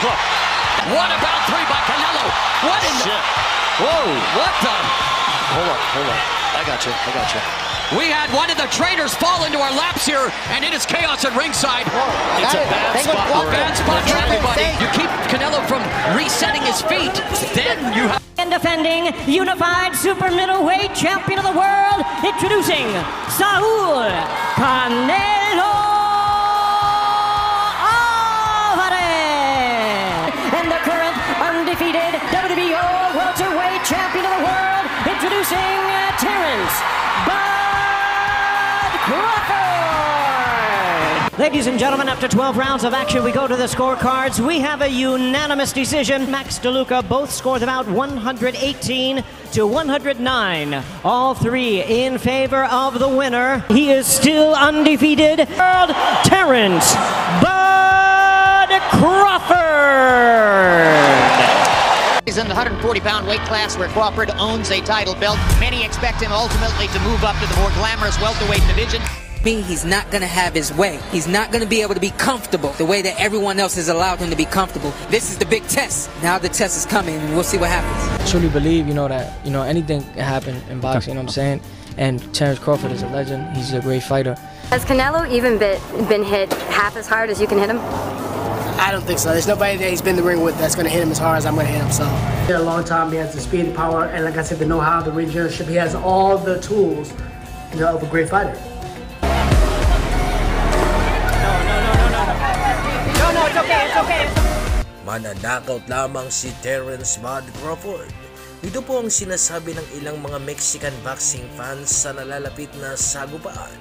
hook. What about three by Canelo? What in the... Whoa, what the... Hold up. I got you. We had one of the trainers fall into our laps here, and it is chaos at ringside. It's a bad spot. Bad spot for everybody. You keep Canelo from resetting his feet. Then you have... And defending unified super middleweight champion of the world, introducing Saul Canelo Alvarez. And the current undefeated WBO welterweight champion of the world, introducing Terrence Bud Crawford. Ladies and gentlemen, after 12 rounds of action, we go to the scorecards. We have a unanimous decision. Max DeLuca both scored about 118 to 109. All three in favor of the winner. He is still undefeated. Terrence Bud Crawford. He's in the 140-pound weight class where Crawford owns a title belt. Many expect him ultimately to move up to the more glamorous welterweight division. He's not going to have his way. He's not going to be able to be comfortable the way that everyone else has allowed him to be comfortable. This is the big test. Now the test is coming, and we'll see what happens. I truly believe, that, anything can happen in boxing, you know what I'm saying? And Terrence Crawford is a legend. He's a great fighter. Has Canelo even been hit half as hard as you can hit him? I don't think so. There's nobody that he's been in the ring with that's going to hit him as hard as I'm going to hit him. So, he had a long time. He has the speed and power, and like I said, the know-how, the leadership. He has all the tools, of a great fighter. It's okay. Mananakaut lamang si Terrence Bud Crawford. Ito po ang sinasabi ng ilang mga Mexican boxing fans sa nalalapit na sagupaan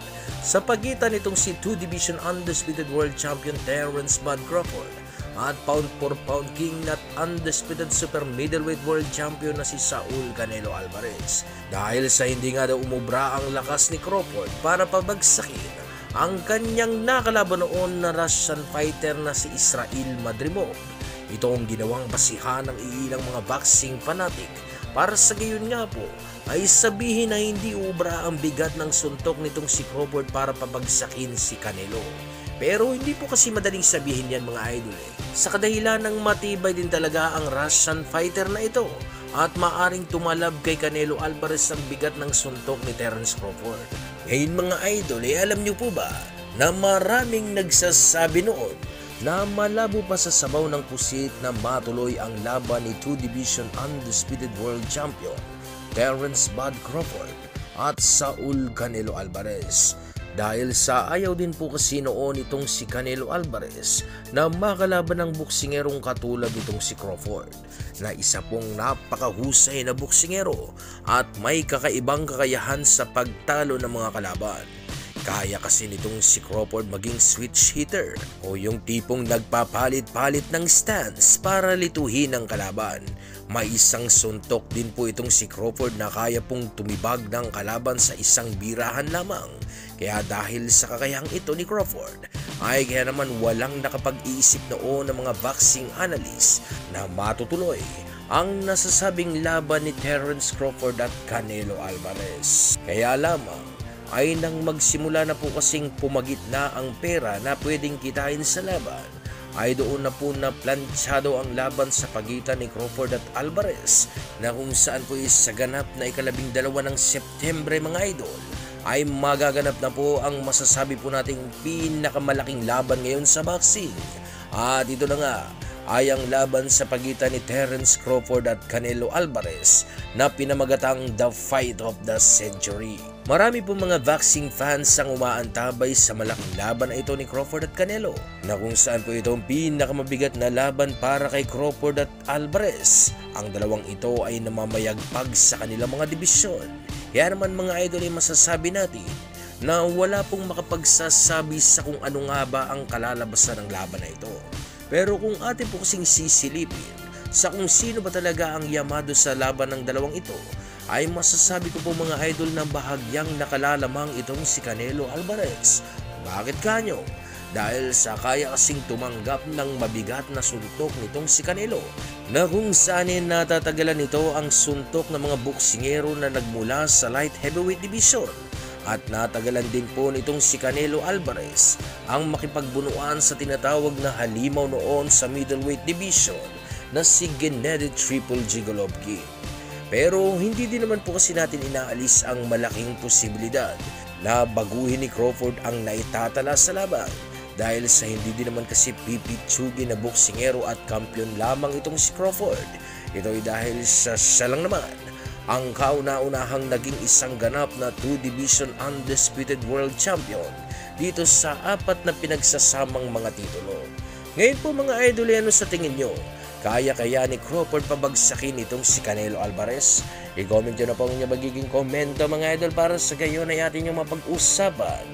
sa pagitan nitong si 2-division undisputed world champion Terrence Bud Crawford at pound for pound king at undisputed super middleweight world champion na si Saul Canelo Alvarez. Dahil sa hindi nga daw umubra ang lakas ni Crawford para pabagsakin ang kanyang nakalaban noon na Russian fighter na si Israel Madrimov. Ito ang ginawang basihan ng ilang mga boxing fanatic para sa gayon nga po ay sabihin na hindi ubra ang bigat ng suntok nitong si Crawford para pabagsakin si Canelo. Pero hindi po kasi madaling sabihin yan mga idol sa kadahilan ng matibay din talaga ang Russian fighter na ito at maaring tumalab kay Canelo Alvarez ang bigat ng suntok ni Terrence Crawford. Ngayon mga idol, alam niyo po ba na maraming nagsasabi noon na malabo pa sa sabaw ng pusit na matuloy ang laban ni 2-division undisputed world champion Terrence Bud Crawford at Saul Canelo Alvarez. Dahil sa ayaw din po kasi noon itong si Canelo Alvarez na makalaban ng buksingerong katulad nitong si Crawford na isa pong napakahusay na buksingero at may kakaibang kakayahan sa pagtalo ng mga kalaban. Kaya kasi nitong si Crawford maging switch hitter o yung tipong nagpapalit-palit ng stance para lituhin ang kalaban. May isang suntok din po itong si Crawford na kaya pong tumibag ng kalaban sa isang birahan lamang. Kaya dahil sa kakayahang ito ni Crawford ay kaya naman walang nakapag-iisip noon ng mga boxing analyst na matutuloy ang nasasabing laban ni Terrence Crawford at Canelo Alvarez. Kaya lamang ay nang magsimula na po kasing pumagit na ang pera na pwedeng kitain sa laban, ay doon na po na planchado ang laban sa pagitan ni Crawford at Alvarez na kung saan po sa ganap na ika-12 ng Setyembre mga idol ay magaganap na po ang masasabi po nating pinakamalaking laban ngayon sa boxing. At ito na nga ay ang laban sa pagitan ni Terrence Crawford at Canelo Alvarez na pinamagatang The Fight of the Century. Marami po mga boxing fans ang umaantabay sa malaking laban na ito ni Crawford at Canelo na kung saan po ito ang pinakamabigat na laban para kay Crawford at Alvarez. Ang dalawang ito ay namamayagpag sa kanilang mga dibisyon. Kaya naman mga idol ay masasabi natin na wala pong makapagsasabi sa kung ano nga ba ang kalalabasan ng laban na ito. Pero kung atin po kasing sisilipin sa kung sino ba talaga ang yamado sa laban ng dalawang ito, ay masasabi ko po mga idol na bahagyang nakalalamang itong si Canelo Alvarez. Bakit kanyo? Dahil sa kaya kasing tumanggap ng mabigat na suntok nitong si Canelo na kung saan natatagalan nito ang suntok ng mga boksingero na nagmula sa light heavyweight division at natagalan din po nitong si Canelo Alvarez ang makipagbunuan sa tinatawag na halimaw noon sa middleweight division na si Gennady Triple G Golovkin. Pero hindi din naman po kasi natin inaalis ang malaking posibilidad na baguhin ni Crawford ang naitatala sa laban dahil sa hindi din naman kasi pipitsugin na boksingero at kampiyon lamang itong si Crawford. Ito ay dahil sa siya lang naman ang kauna-unahang naging isang ganap na 2-division undisputed world champion dito sa 4 na pinagsasamang mga titulo. Ngayon po mga idol, ano sa tingin nyo? Kaya ni Crawford pabagsakin itong si Canelo Alvarez? I-comment nyo na po ang inyong magiging komento mga idol para sa gayon ay atin yung mapag-usapan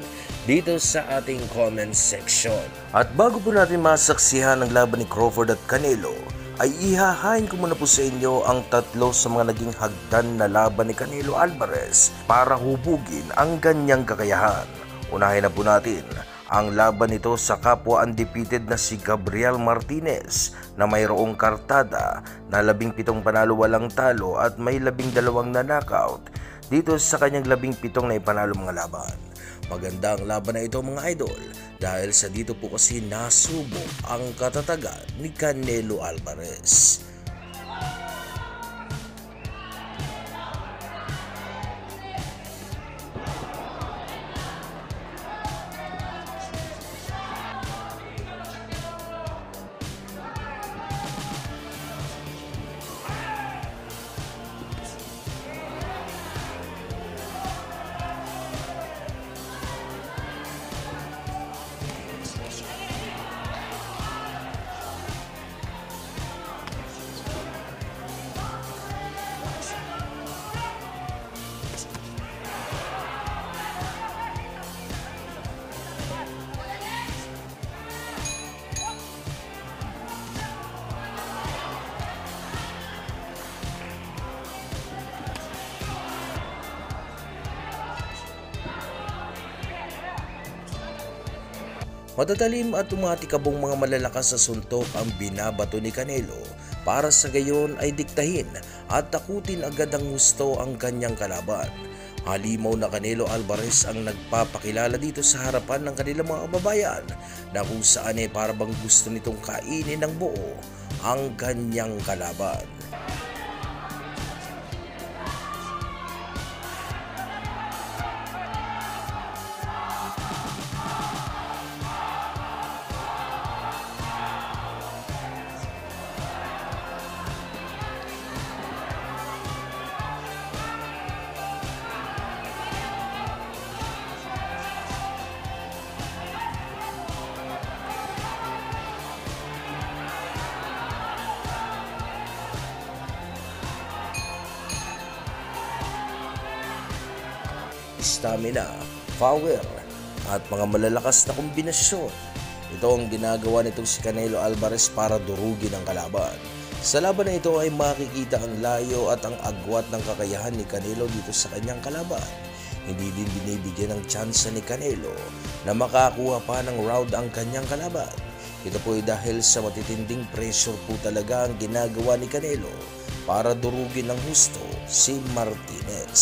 dito sa ating comment section. At bago po natin masaksihan ang laban ni Crawford at Canelo, ay ihahain ko muna po sa inyo ang 3 sa mga naging hagdan na laban ni Canelo Alvarez para hubugin ang ganyang kakayahan. Unahin na po natin ang laban nito sa kapwa undefeated na si Gabriel Martinez na mayroong kartada na 17 panalo walang talo at may 12 na knockout dito sa kanyang 17 na ipanalo mga laban. Maganda ang laban na ito mga idol dahil sa dito po kasi nasubok ang katatagan ni Canelo Alvarez. Matatalim at tumatikabong mga malalakas sa suntok ang binabato ni Canelo para sa gayon ay diktahin at takutin agad ang gusto ang kanyang kalaban. Halimaw na Canelo Alvarez ang nagpapakilala dito sa harapan ng kanilang mga kababayan na kung saan ay parabang gusto nitong kainin ng buo ang kanyang kalaban. Stamina, power, at mga malalakas na kombinasyon. Ito ang ginagawa nitong si Canelo Alvarez para durugin ang kalaban. Sa laban na ito ay makikita ang layo at ang agwat ng kakayahan ni Canelo dito sa kanyang kalaban. Hindi din binibigyan ng tsansa ni Canelo na makakuha pa ng round ang kanyang kalaban. Ito po ay dahil sa matitinding pressure po talaga ang ginagawa ni Canelo para durugin ng husto si Martinez.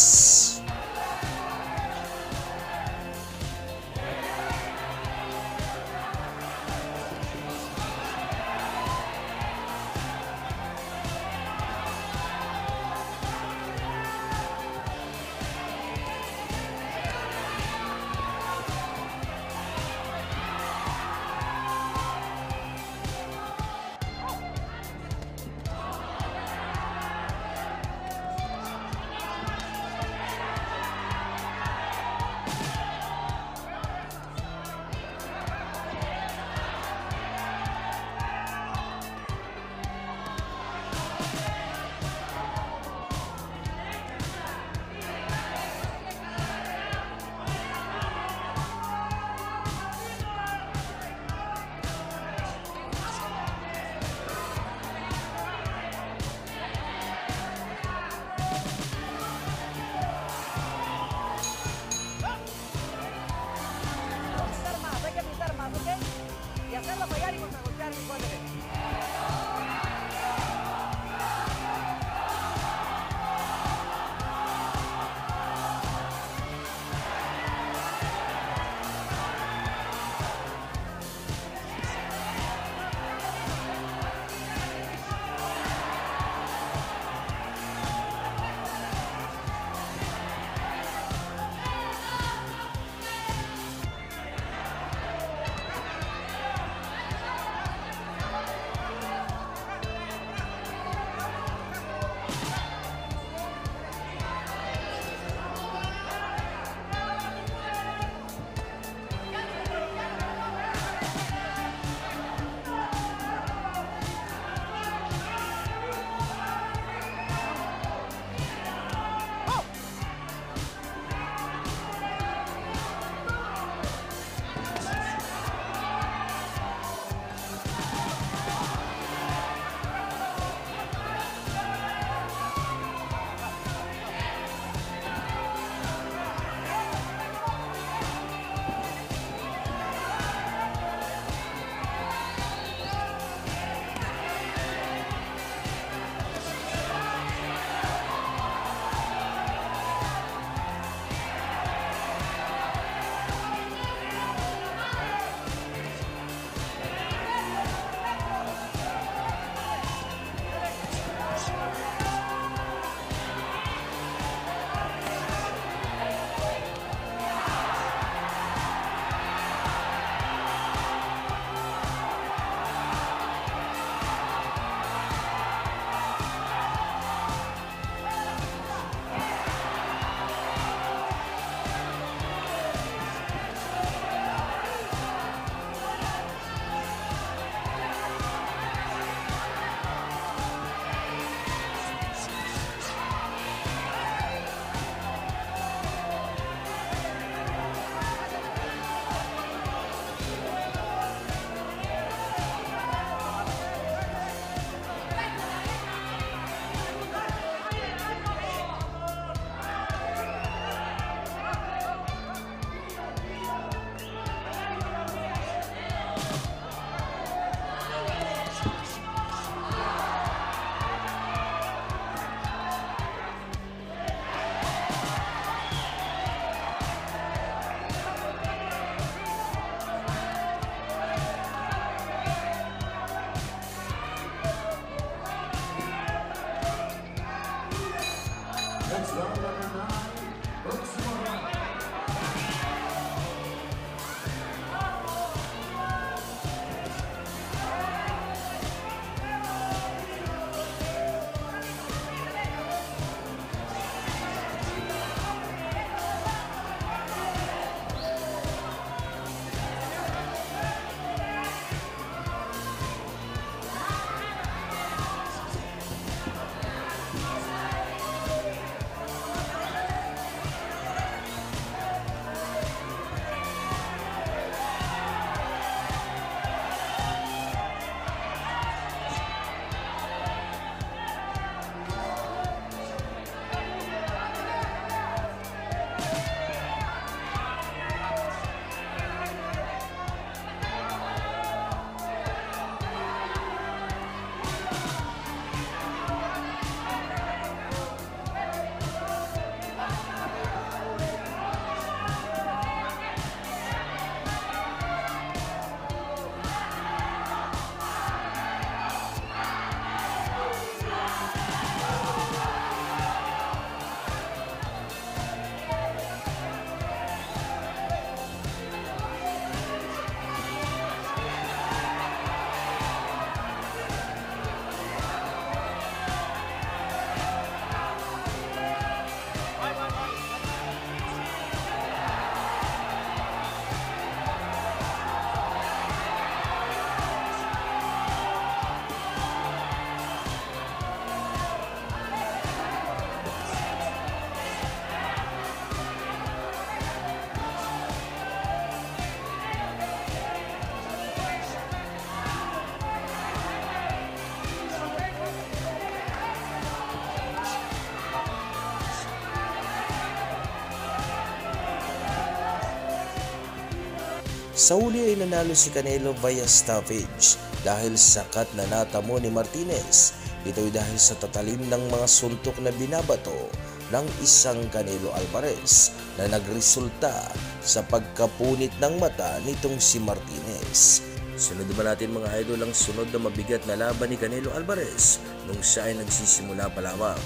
Sa huli ay nanalo si Canelo via stoppage dahil sakat na natamo ni Martinez. Ito'y dahil sa tatalim ng mga suntok na binabato ng isang Canelo Alvarez na nagresulta sa pagkapunit ng mata nitong si Martinez. Sunod ba natin mga idol ang sunod na mabigat na laban ni Canelo Alvarez nung siya ay nagsisimula pa lamang,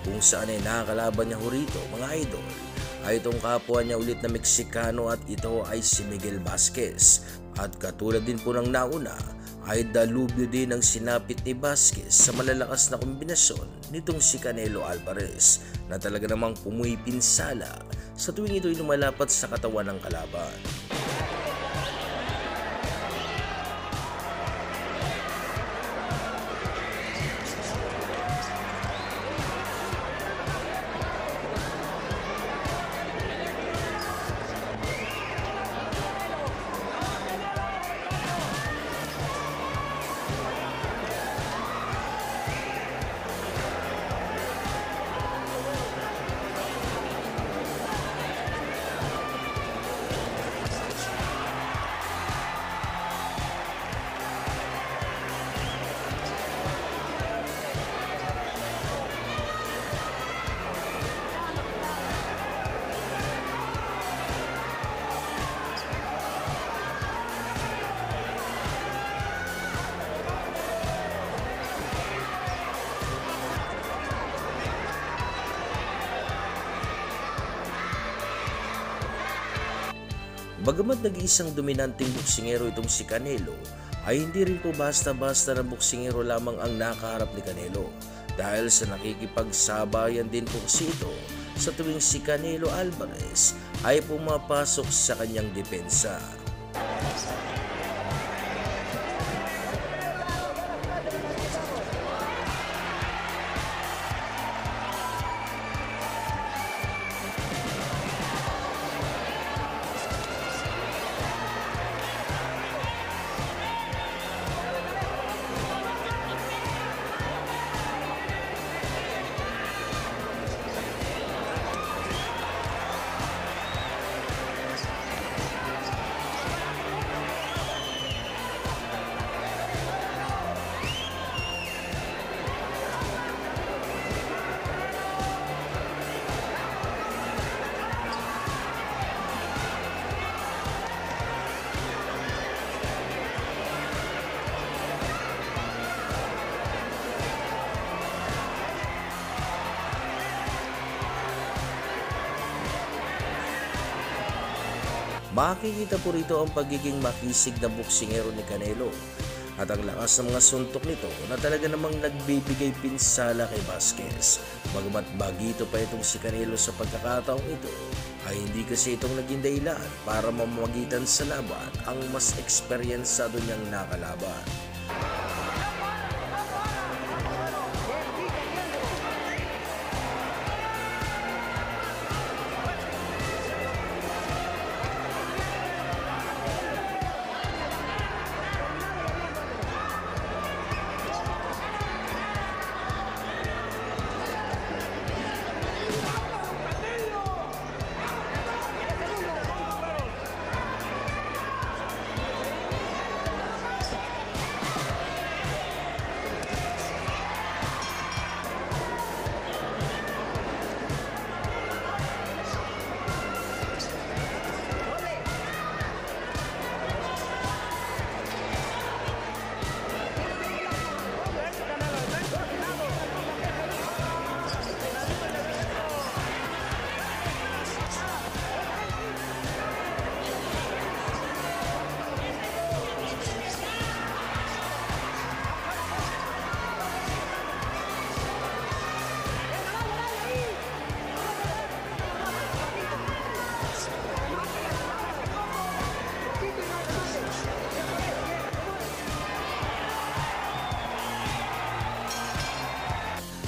kung saan ay nakakalaban niya rito mga idol ay itong kapwa niya ulit na Meksikano at ito ay si Miguel Vasquez. At katulad din po ng nauna ay dalubyo din ang sinapit ni Vasquez sa malalakas na kombinasyon nitong si Canelo Alvarez na talaga namang pumuipinsala sa tuwing ito'y lumalapat sa katawan ng kalaban. Bagamat nag-iisang dominanteng boksingero itong si Canelo, ay hindi rin po basta-basta na boksingero lamang ang nakaharap ni Canelo dahil sa nakikipagsabayan din po kasi ito sa tuwing si Canelo Alvarez ay pumapasok sa kanyang depensa. Makikita po rito ang pagiging makisig na boksingero ni Canelo at ang lakas ng mga suntok nito na talaga namang nagbibigay pinsala kay Vasquez. Bagamat bagito pa itong si Canelo sa pagkakataong ito, ay hindi kasi itong naging dahilan para mamamagitan sa laban ang mas eksperyensado niyang nakalaban.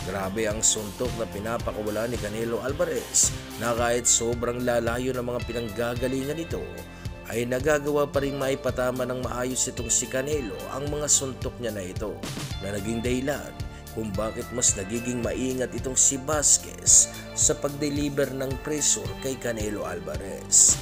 Grabe ang suntok na pinapakawala ni Canelo Alvarez na kahit sobrang lalayo ng mga pinanggagalingan nito ay nagagawa pa rin maipatama ng maayos itong si Canelo ang mga suntok niya na ito na naging dahilan kung bakit mas nagiging maingat itong si Vasquez sa pag-deliver ng pressure kay Canelo Alvarez.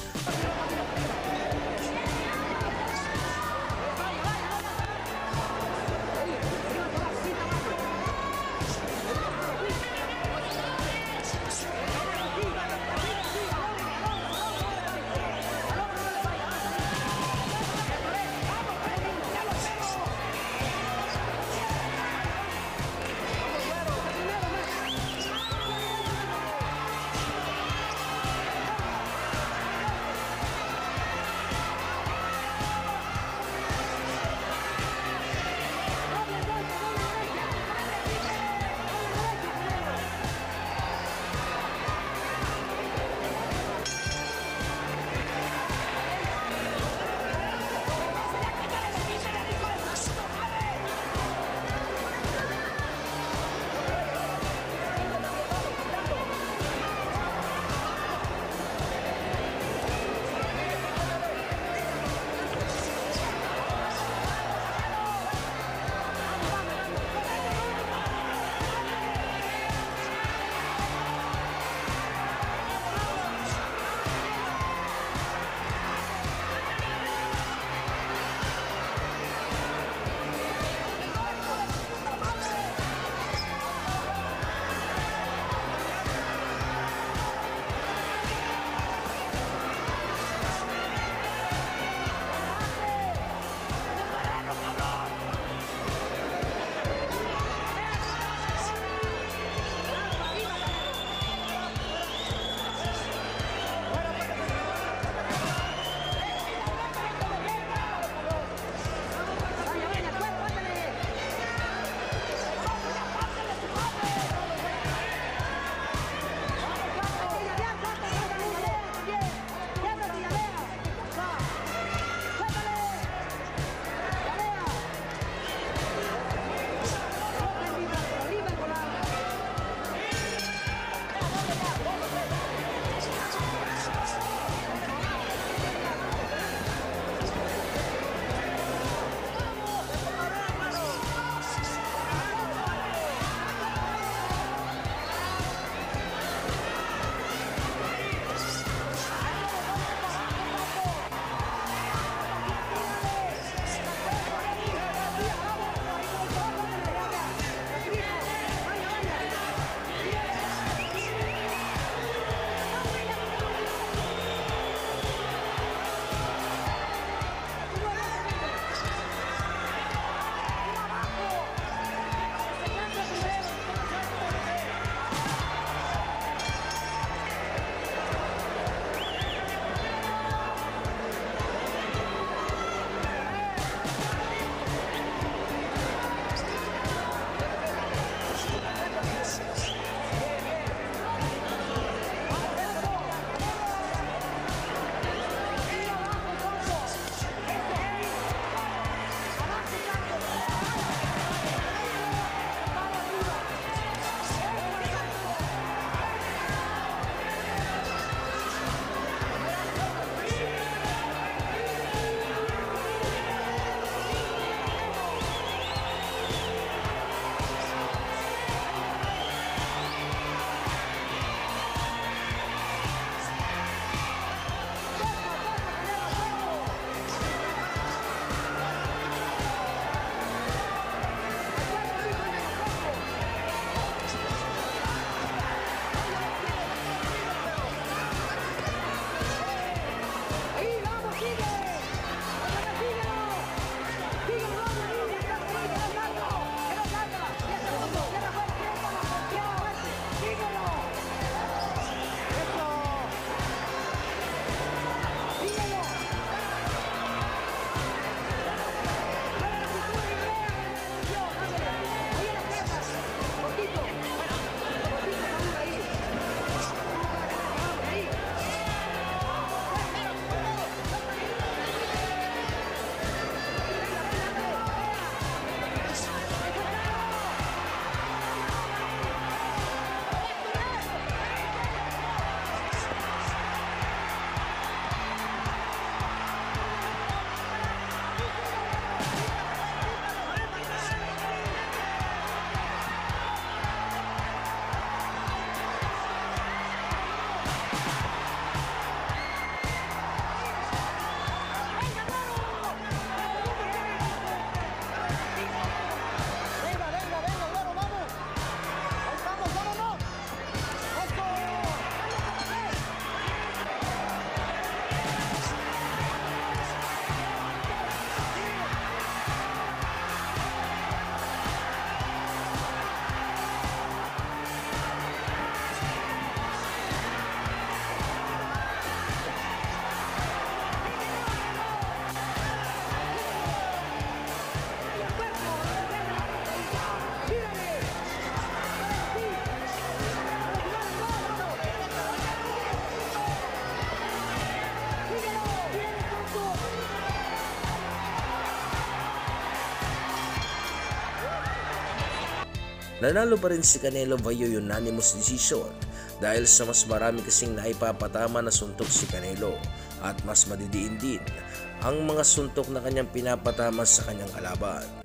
Nanalo pa rin si Canelo via unanimous decision dahil sa mas marami kasing naipapatama na suntok si Canelo at mas madidiin din ang mga suntok na kanyang pinapatama sa kanyang kalaban.